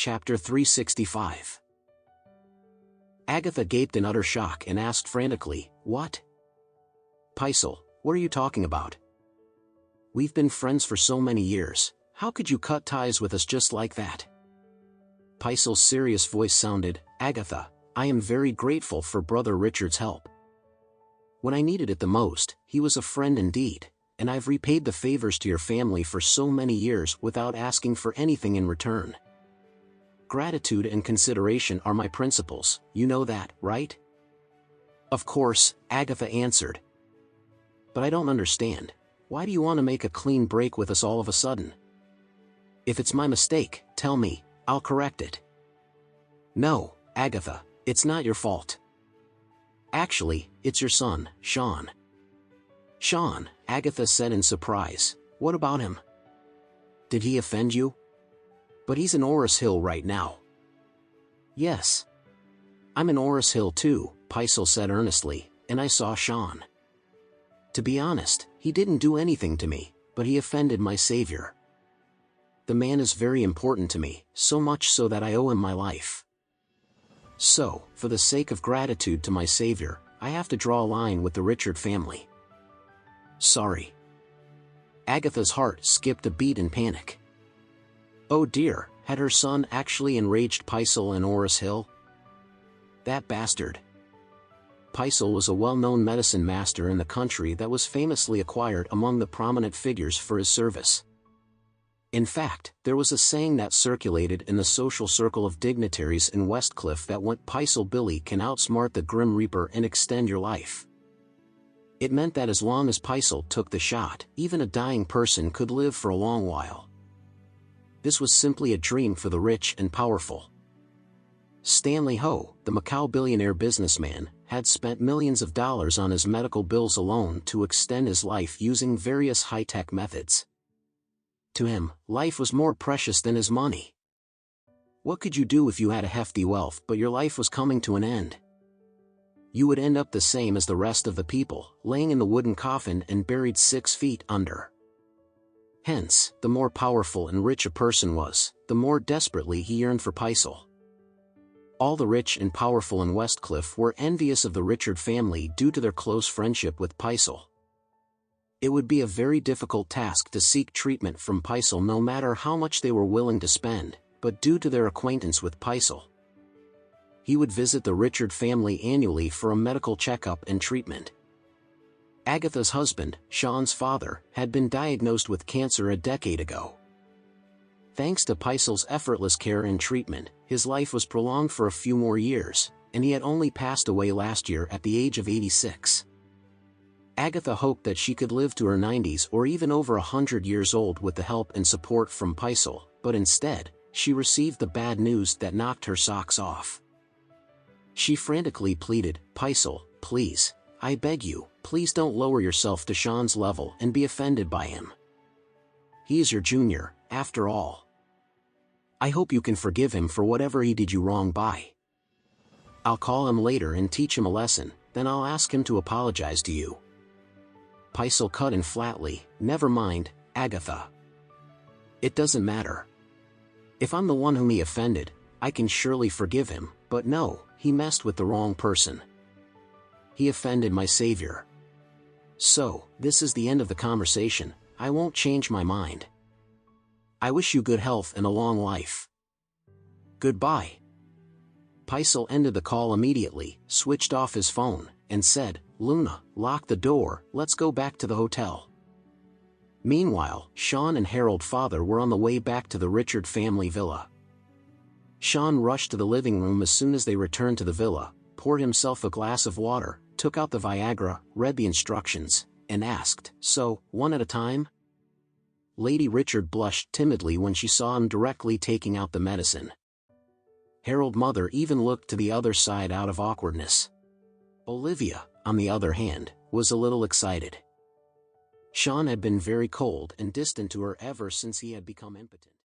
Chapter 365. Agatha gaped in utter shock and asked frantically, "What? Paisel, what are you talking about? We've been friends for so many years, how could you cut ties with us just like that?" Paisel's serious voice sounded, "Agatha, I am very grateful for Brother Richard's help. When I needed it the most, he was a friend indeed, and I've repaid the favors to your family for so many years without asking for anything in return. Gratitude and consideration are my principles, you know that, right?" "Of course," Agatha answered. "But I don't understand. Why do you want to make a clean break with us all of a sudden? If it's my mistake, tell me, I'll correct it." "No, Agatha, it's not your fault. Actually, it's your son, Sean." "Sean," Agatha said in surprise. "What about him? Did he offend you?" "But he's in Orris Hill right now." "Yes. I'm in Orris Hill too," Paisel said earnestly, "and I saw Sean. To be honest, he didn't do anything to me, but he offended my savior. The man is very important to me, so much so that I owe him my life. So, for the sake of gratitude to my savior, I have to draw a line with the Richard family. Sorry." Agatha's heart skipped a beat in panic. Oh dear, had her son actually enraged Paisel in Orris Hill? That bastard. Paisel was a well-known medicine master in the country that was famously acquired among the prominent figures for his service. In fact, there was a saying that circulated in the social circle of dignitaries in Westcliff that "What Paisel Billy can outsmart the Grim Reaper and extend your life." It meant that as long as Paisel took the shot, even a dying person could live for a long while. This was simply a dream for the rich and powerful. Stanley Ho, the Macau billionaire businessman, had spent millions of dollars on his medical bills alone to extend his life using various high-tech methods. To him, life was more precious than his money. What could you do if you had a hefty wealth but your life was coming to an end? You would end up the same as the rest of the people, laying in the wooden coffin and buried 6 feet under. Hence, the more powerful and rich a person was, the more desperately he yearned for Paisel. All the rich and powerful in Westcliff were envious of the Richard family due to their close friendship with Paisel. It would be a very difficult task to seek treatment from Paisel no matter how much they were willing to spend, but due to their acquaintance with Paisel, he would visit the Richard family annually for a medical checkup and treatment. Agatha's husband, Sean's father, had been diagnosed with cancer a decade ago. Thanks to Paisel's effortless care and treatment, his life was prolonged for a few more years, and he had only passed away last year at the age of 86. Agatha hoped that she could live to her 90s or even over 100 years old with the help and support from Paisel, but instead, she received the bad news that knocked her socks off. She frantically pleaded, "Paisel, please, I beg you, please don't lower yourself to Sean's level and be offended by him. He is your junior, after all. I hope you can forgive him for whatever he did you wrong by. I'll call him later and teach him a lesson, then I'll ask him to apologize to you." Paisel cut in flatly, "Never mind, Agatha. It doesn't matter. If I'm the one whom he offended, I can surely forgive him, but no, he messed with the wrong person. He offended my savior. So, this is the end of the conversation. I won't change my mind. I wish you good health and a long life. Goodbye." Paisel ended the call immediately, switched off his phone, and said, "Luna, lock the door, let's go back to the hotel." Meanwhile, Sean and Harold's father were on the way back to the Richard family villa. Sean rushed to the living room as soon as they returned to the villa, poured himself a glass of water, took out the Viagra, read the instructions, and asked, "So, one at a time?" Lady Richard blushed timidly when she saw him directly taking out the medicine. Harold's mother even looked to the other side out of awkwardness. Olivia, on the other hand, was a little excited. Sean had been very cold and distant to her ever since he had become impotent.